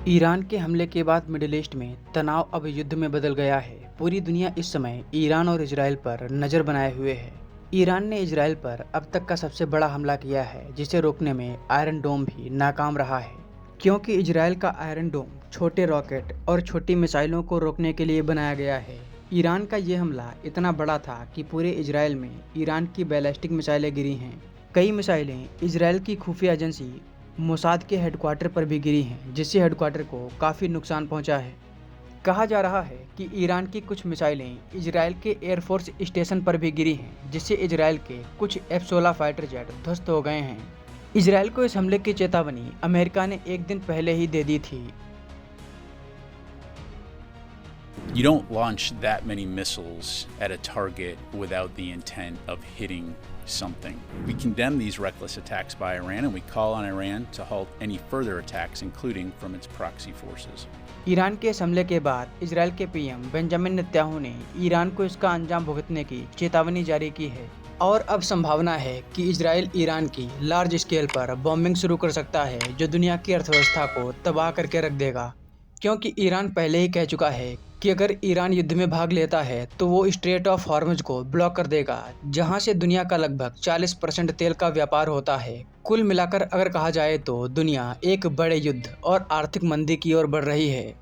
Iran के हमले के बाद मिडिल ईस्ट में तनाव अब युद्ध में बदल गया है। पूरी दुनिया इस समय ईरान और इजराइल पर नज़र बनाए हुए है। ईरान ने इजराइल पर अब तक का सबसे बड़ा हमला किया है, जिसे रोकने में आयरन डोम भी नाकाम रहा है। क्योंकि इजराइल का आयरन डोम छोटे रॉकेट और छोटी मिसाइलों को रोकने के लिए बनाया गया है। ईरान का ये हमला इतना बड़ा था कि पूरे इजराइल में ईरान की बैलिस्टिक मिसाइलें गिरी हैं। कई मिसाइलें इजराइल की खुफिया एजेंसी मोसाद के हेडक्वार्टर पर भी गिरी हैं, जिससे हेडक्वार्टर को काफ़ी नुकसान पहुंचा है। कहा जा रहा है कि ईरान की कुछ मिसाइलें इजराइल के एयरफोर्स स्टेशन पर भी गिरी हैं, जिससे इजराइल के कुछ F-16 फाइटर जेट ध्वस्त हो गए हैं। इजराइल को इस हमले की चेतावनी अमेरिका ने एक दिन पहले ही दे दी थी। You don't launch that many missiles at a target without the intent of hitting something. We condemn these reckless attacks by Iran and we call on Iran to halt any further attacks, including from its proxy forces. Iran के इस हमले के बाद Israel के PM Benjamin Netanyahu ने Iran को इसका अंजाम भुगतने की चेतावनी जारी की है और अब संभावना है कि इजराइल ईरान की लार्ज स्केल पर बॉम्बिंग शुरू कर सकता है, जो दुनिया की अर्थव्यवस्था को तबाह करके रख देगा। क्योंकि ईरान पहले ही कह चुका है कि अगर ईरान युद्ध में भाग लेता है तो वो स्ट्रेट ऑफ हॉर्मुज को ब्लॉक कर देगा, जहां से दुनिया का लगभग 40% तेल का व्यापार होता है। कुल मिलाकर अगर कहा जाए तो दुनिया एक बड़े युद्ध और आर्थिक मंदी की ओर बढ़ रही है।